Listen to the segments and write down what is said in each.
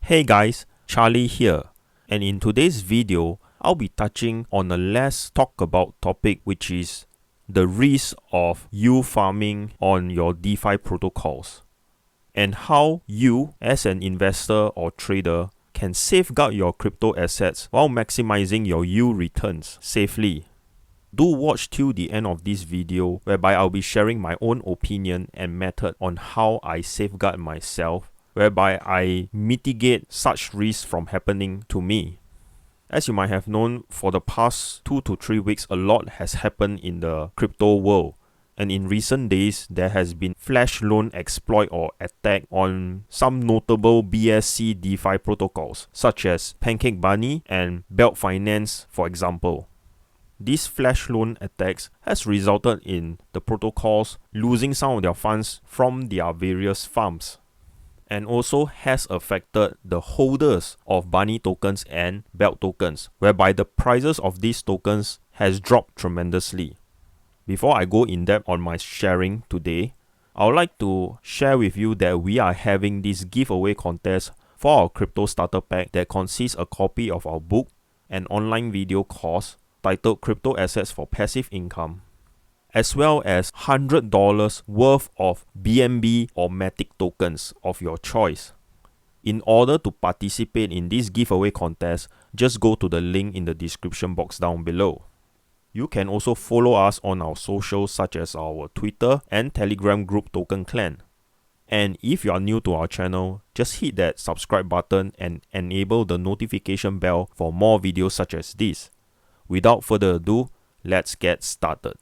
Hey guys, Charlie here, and in today's video, I'll be touching on a less talked about topic, which is the risk of you farming on your DeFi protocols, and how you as an investor or trader can safeguard your crypto assets while maximizing your yield returns safely. Do watch till the end of this video, whereby I'll be sharing my own opinion and method on how I safeguard myself, whereby I mitigate such risks from happening to me. As you might have known, for the past 2 to 3 weeks, a lot has happened in the crypto world. And in recent days, there has been flash loan exploit or attack on some notable BSC DeFi protocols, such as PancakeBunny and Belt Finance, for example. These flash loan attacks has resulted in the protocols losing some of their funds from their various farms, and also has affected the holders of Bunny tokens and Belt tokens, whereby the prices of these tokens has dropped tremendously. Before I go in depth on my sharing today, I would like to share with you that we are having this giveaway contest for our crypto starter pack that consists a copy of our book, an online video course titled Crypto Assets for Passive Income, as well as $100 worth of BNB or MATIC tokens of your choice. In order to participate in this giveaway contest, just go to the link in the description box down below. You can also follow us on our socials such as our Twitter and Telegram group TokenClan. And if you are new to our channel, just hit that subscribe button and enable the notification bell for more videos such as this. Without further ado, let's get started.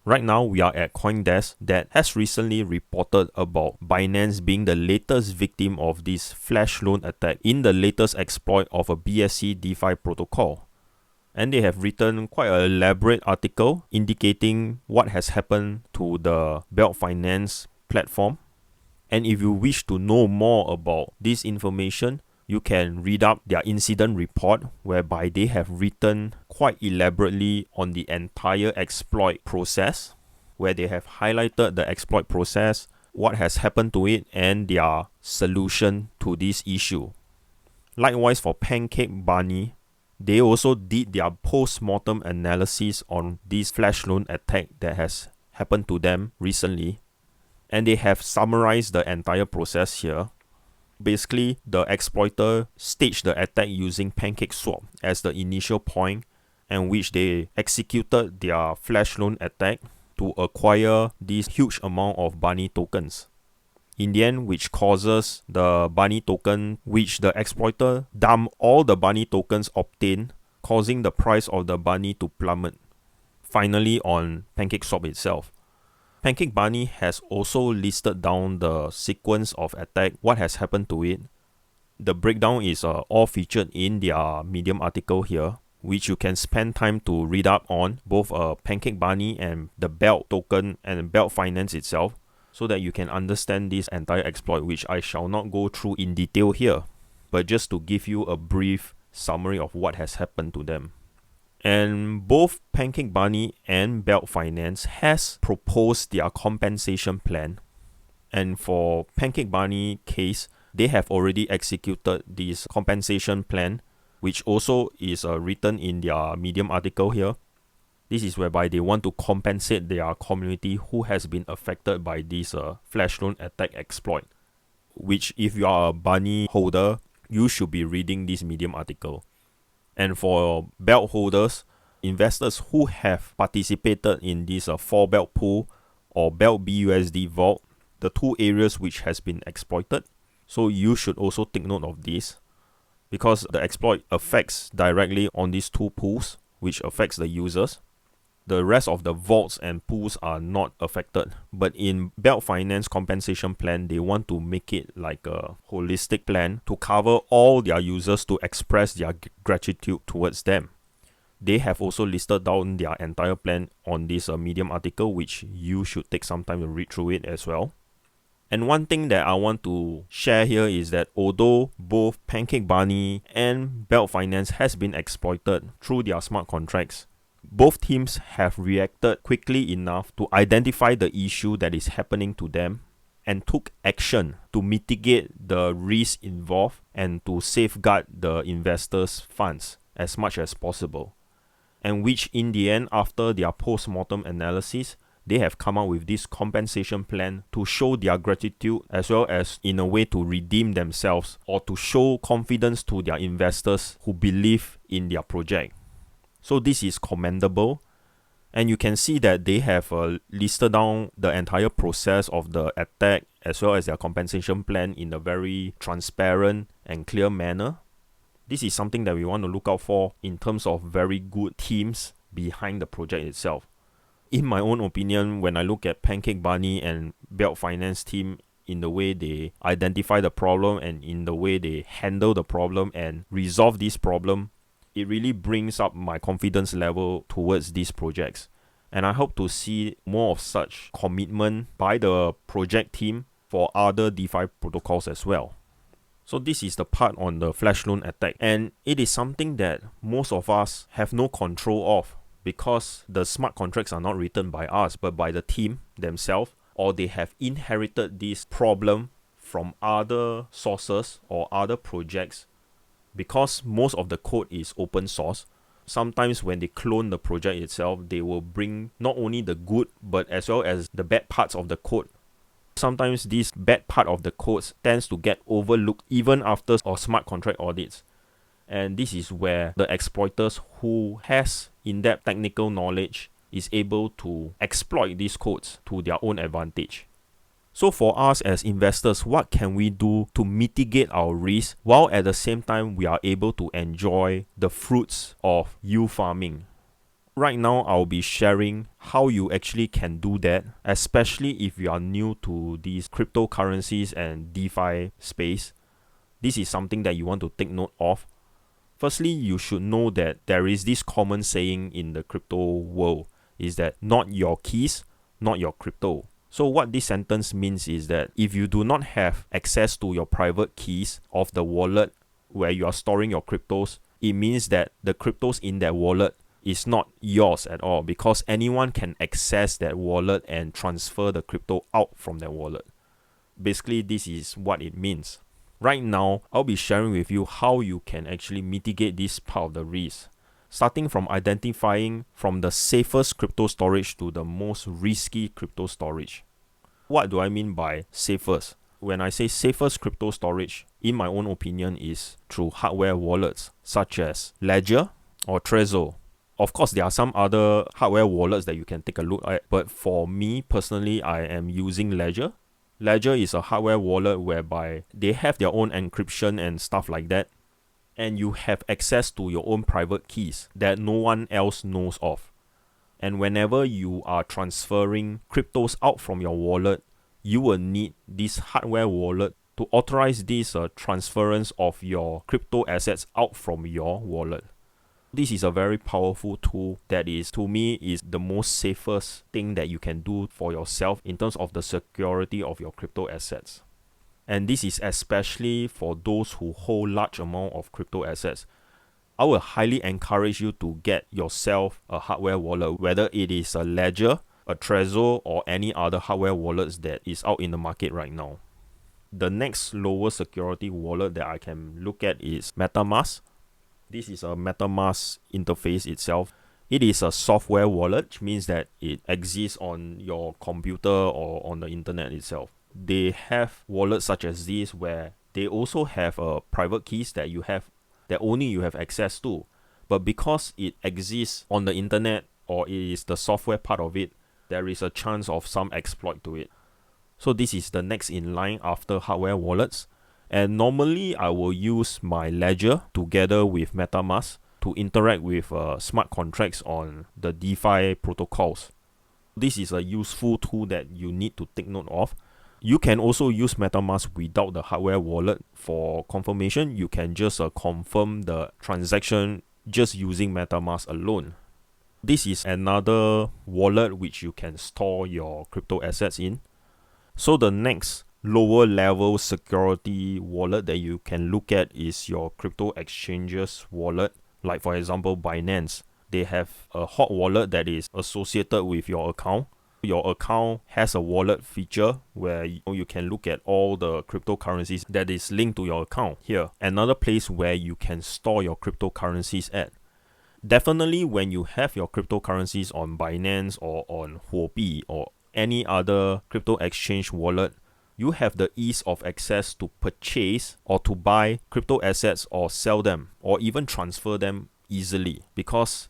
Right now, we are at CoinDesk that has recently reported about Binance being the latest victim of this flash loan attack in the latest exploit of a BSC DeFi protocol. And they have written quite an elaborate article indicating what has happened to the Belt Finance platform. And if you wish to know more about this information, you can read up their incident report, whereby they have written quite elaborately on the entire exploit process, where they have highlighted the exploit process, what has happened to it, and their solution to this issue. Likewise, for PancakeBunny, they also did their post-mortem analysis on this flash loan attack that has happened to them recently, and they have summarized the entire process here. Basically, the exploiter staged the attack using PancakeSwap as the initial point, and which they executed their flash loan attack to acquire this huge amount of Bunny tokens. In the end, which causes the Bunny token, which the exploiter dumped all the Bunny tokens obtained, causing the price of the Bunny to plummet. Finally, on PancakeSwap itself, PancakeBunny has also listed down the sequence of attack, what has happened to it. The breakdown is all featured in their Medium article here, which you can spend time to read up on, both PancakeBunny and the Belt token and Belt Finance itself, so that you can understand this entire exploit, which I shall not go through in detail here, but just to give you a brief summary of what has happened to them. And both PancakeBunny and Belt Finance has proposed their compensation plan. And for PancakeBunny case, they have already executed this compensation plan, which also is written in their Medium article here. This is whereby they want to compensate their community who has been affected by this flash loan attack exploit, which if you are a Bunny holder, you should be reading this Medium article. And for Belt holders, investors who have participated in this 4 Belt pool or Belt BUSD vault, the 2 areas which has been exploited. So you should also take note of this, because the exploit affects directly on these 2 pools, which affects the users. The rest of the vaults and pools are not affected. But in Belt Finance compensation plan, they want to make it like a holistic plan to cover all their users to express their gratitude towards them. They have also listed down their entire plan on this Medium article, which you should take some time to read through it as well. And one thing that I want to share here is that although both PancakeBunny and Belt Finance has been exploited through their smart contracts, both teams have reacted quickly enough to identify the issue that is happening to them and took action to mitigate the risk involved and to safeguard the investors' funds as much as possible. And which in the end, after their post-mortem analysis, they have come up with this compensation plan to show their gratitude as well as in a way to redeem themselves or to show confidence to their investors who believe in their project. So this is commendable, and you can see that they have listed down the entire process of the attack as well as their compensation plan in a very transparent and clear manner. This is something that we want to look out for in terms of very good teams behind the project itself. In my own opinion, when I look at PancakeBunny and Belt Finance team in the way they identify the problem and in the way they handle the problem and resolve this problem, it really brings up my confidence level towards these projects. And I hope to see more of such commitment by the project team for other DeFi protocols as well. So this is the part on the flash loan attack, and it is something that most of us have no control of because the smart contracts are not written by us but by the team themselves, or they have inherited this problem from other sources or other projects. Because most of the code is open source, sometimes when they clone the project itself, they will bring not only the good but as well as the bad parts of the code. Sometimes this bad part of the codes tends to get overlooked even after smart contract audits. And this is where the exploiters who has in-depth technical knowledge is able to exploit these codes to their own advantage. So for us as investors, what can we do to mitigate our risk while at the same time we are able to enjoy the fruits of yield farming? Right now, I'll be sharing how you actually can do that, especially if you are new to these cryptocurrencies and DeFi space. This is something that you want to take note of. Firstly, you should know that there is this common saying in the crypto world is that not your keys, not your crypto. So what this sentence means is that if you do not have access to your private keys of the wallet where you are storing your cryptos, it means that the cryptos in that wallet is not yours at all because anyone can access that wallet and transfer the crypto out from that wallet. Basically, this is what it means. Right now, I'll be sharing with you how you can actually mitigate this part of the risk, starting from identifying from the safest crypto storage to the most risky crypto storage. What do I mean by safest? When I say safest crypto storage, in my own opinion, is through hardware wallets such as Ledger or Trezor. Of course, there are some other hardware wallets that you can take a look at, but for me personally, I am using Ledger. Ledger is a hardware wallet whereby they have their own encryption and stuff like that, and you have access to your own private keys that no one else knows of. And whenever you are transferring cryptos out from your wallet, you will need this hardware wallet to authorize this transference of your crypto assets out from your wallet. This is a very powerful tool that is, to me, is the most safest thing that you can do for yourself in terms of the security of your crypto assets. And this is especially for those who hold large amount of crypto assets. I will highly encourage you to get yourself a hardware wallet, whether it is a Ledger, a Trezor, or any other hardware wallets that is out in the market right now. The next lower security wallet that I can look at is Metamask. This is a Metamask interface itself. It is a software wallet, which means that it exists on your computer or on the internet itself. They have wallets such as this where they also have private keys that only you have access to. But because it exists on the internet or it is the software part of it, there is a chance of some exploit to it. So this is the next in line after hardware wallets. And normally I will use my Ledger together with Metamask to interact with smart contracts on the DeFi protocols. This is a useful tool that you need to take note of. You can also use Metamask without the hardware wallet. For confirmation, you can just confirm the transaction just using MetaMask alone. This is another wallet which you can store your crypto assets in. So the next lower level security wallet that you can look at is your crypto exchanges wallet. Like for example, Binance. They have a hot wallet that is associated with your account. Your account has a wallet feature where you can look at all the cryptocurrencies that is linked to your account here. Another place where you can store your cryptocurrencies at. Definitely when you have your cryptocurrencies on Binance or on Huobi or any other crypto exchange wallet, you have the ease of access to purchase or to buy crypto assets or sell them or even transfer them easily, because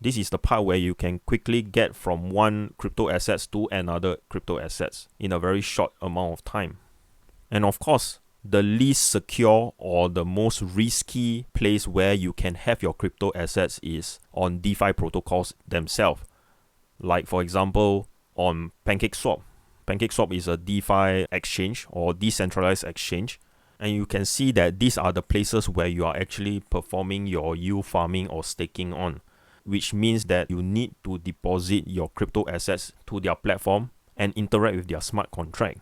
this is the part where you can quickly get from one crypto assets to another crypto assets in a very short amount of time. And of course, the least secure or the most risky place where you can have your crypto assets is on DeFi protocols themselves. Like for example, on PancakeSwap. PancakeSwap is a DeFi exchange or decentralized exchange. And you can see that these are the places where you are actually performing your yield farming or staking on, which means that you need to deposit your crypto assets to their platform and interact with their smart contract.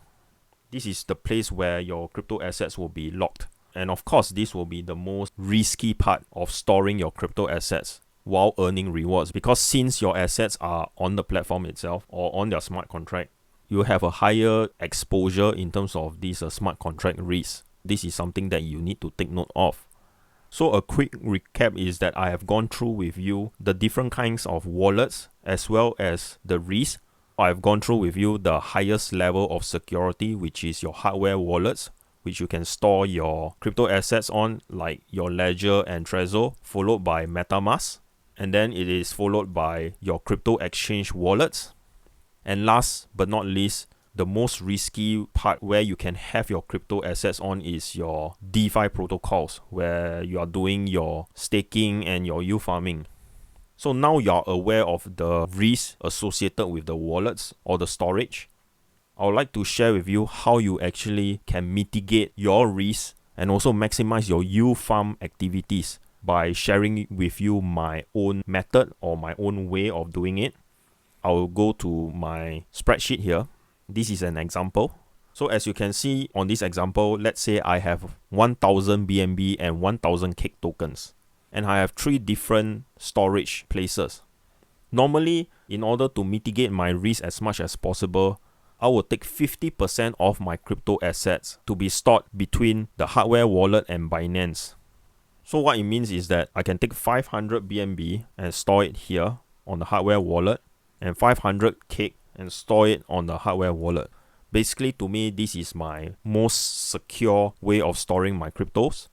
This is the place where your crypto assets will be locked. And of course, this will be the most risky part of storing your crypto assets while earning rewards, because since your assets are on the platform itself or on their smart contract, you have a higher exposure in terms of these smart contract risks. This is something that you need to take note of. So a quick recap is that I have gone through with you the different kinds of wallets as well as the risk. I've gone through with you the highest level of security, which is your hardware wallets, which you can store your crypto assets on, like your Ledger and Trezor, followed by Metamask. And then it is followed by your crypto exchange wallets. And last but not least, the most risky part where you can have your crypto assets on is your DeFi protocols, where you are doing your staking and your yield farming. So now you're aware of the risks associated with the wallets or the storage. I would like to share with you how you actually can mitigate your risk and also maximize your yield farm activities by sharing with you my own method or my own way of doing it. I will go to my spreadsheet here. This is an example. So as you can see on this example, let's say I have 1000 BNB and 1000 cake tokens, and I have 3 different storage places. Normally, in order to mitigate my risk as much as possible, I will take 50% of my crypto assets to be stored between the hardware wallet and Binance. So what it means is that I can take 500 BNB and store it here on the hardware wallet, and 500 cake and store it on the hardware wallet. Basically, to me, this is my most secure way of storing my cryptos.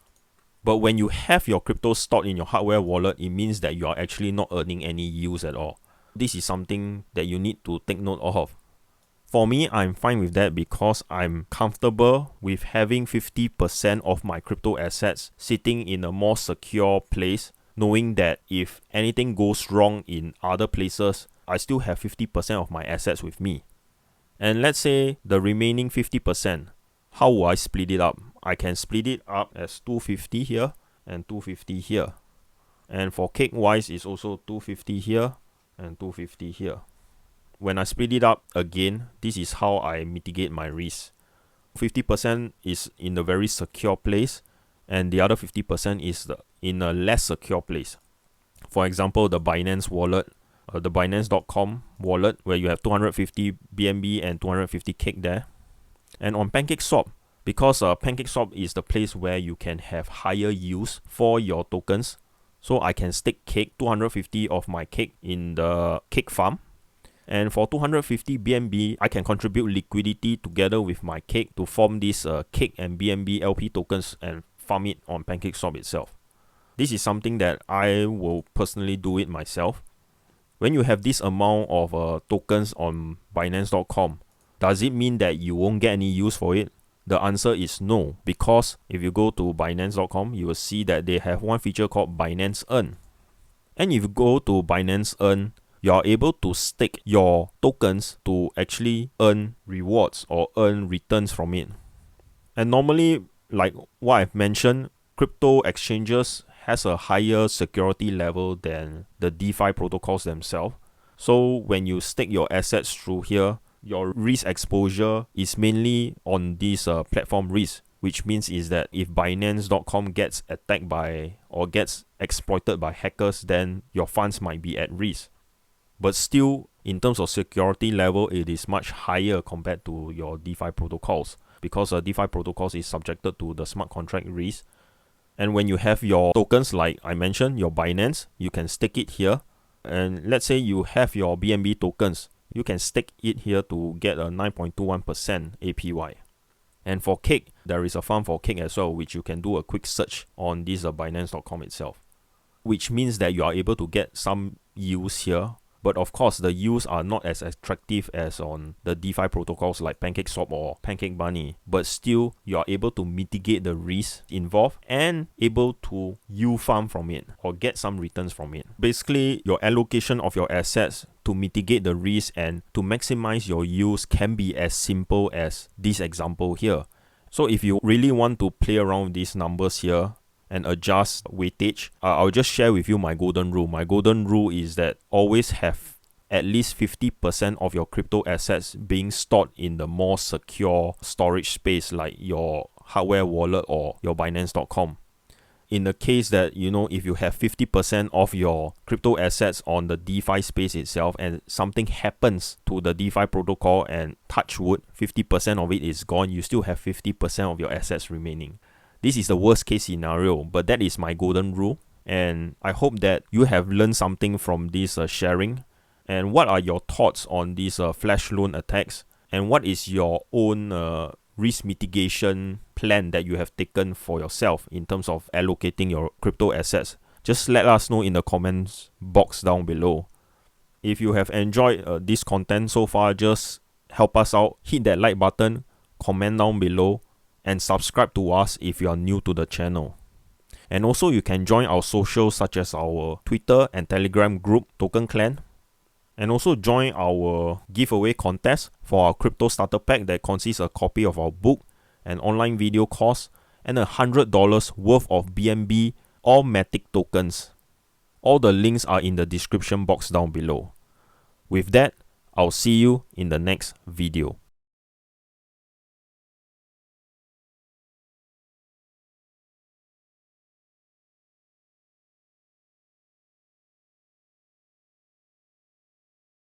But when you have your cryptos stored in your hardware wallet, it means that you are actually not earning any yields at all. This is something that you need to take note of. For me, I'm fine with that because I'm comfortable with having 50% of my crypto assets sitting in a more secure place, knowing that if anything goes wrong in other places, I still have 50% of my assets with me. And let's say the remaining 50%, how will I split it up? I can split it up as 250 here and 250 here. And for cake wise, it's also 250 here and 250 here. When I split it up again, this is how I mitigate my risk. 50% is in a very secure place, and the other 50% is in a less secure place. For example, the Binance wallet, the Binance.com wallet, where you have 250 BNB and 250 cake there. And on PancakeSwap, because PancakeSwap is the place where you can have higher yields for your tokens, so I can stake cake, 250 of my cake in the cake farm. And for 250 BNB, I can contribute liquidity together with my cake to form these cake and BNB LP tokens and farm it on PancakeSwap itself. This is something that I will personally do it myself. When you have this amount of tokens on Binance.com, does it mean that you won't get any use for it? The answer is no, because if you go to Binance.com, you will see that they have one feature called Binance Earn. And if you go to Binance Earn, you are able to stake your tokens to actually earn rewards or earn returns from it. And normally, like what I've mentioned, crypto exchanges has a higher security level than the DeFi protocols themselves. So when you stake your assets through here, your risk exposure is mainly on this platform risk, which means is that if Binance.com gets attacked by or gets exploited by hackers, then your funds might be at risk. But still, in terms of security level, it is much higher compared to your DeFi protocols, because DeFi protocols is subjected to the smart contract risk. And when you have your tokens, like I mentioned, your Binance, you can stake it here. And let's say you have your BNB tokens, you can stake it here to get a 9.21% APY. And for Cake, there is a farm for Cake as well, which you can do a quick search on this Binance.com itself, which means that you are able to get some yields here. But of course, the yields are not as attractive as on the DeFi protocols like PancakeSwap or PancakeBunny. But still, you are able to mitigate the risk involved and able to yield farm from it or get some returns from it. Basically, your allocation of your assets to mitigate the risk and to maximize your yields can be as simple as this example here. So if you really want to play around with these numbers here and adjust weightage, I'll just share with you my golden rule. My golden rule is that always have at least 50% of your crypto assets being stored in the more secure storage space like your hardware wallet or your Binance.com. In the case that, if you have 50% of your crypto assets on the DeFi space itself and something happens to the DeFi protocol and touch wood, 50% of it is gone, you still have 50% of your assets remaining. This is the worst case scenario, but that is my golden rule. And I hope that you have learned something from this sharing. And what are your thoughts on these flash loan attacks? And what is your own risk mitigation plan that you have taken for yourself in terms of allocating your crypto assets? Just let us know in the comments box down below. If you have enjoyed this content so far, just help us out. Hit that like button, comment down below, and subscribe to us if you are new to the channel. And also you can join our socials such as our Twitter and Telegram group TokenClan. And also join our giveaway contest for our crypto starter pack that consists a copy of our book, an online video course, and $100 worth of BNB or MATIC tokens. All the links are in the description box down below. With that, I'll see you in the next video.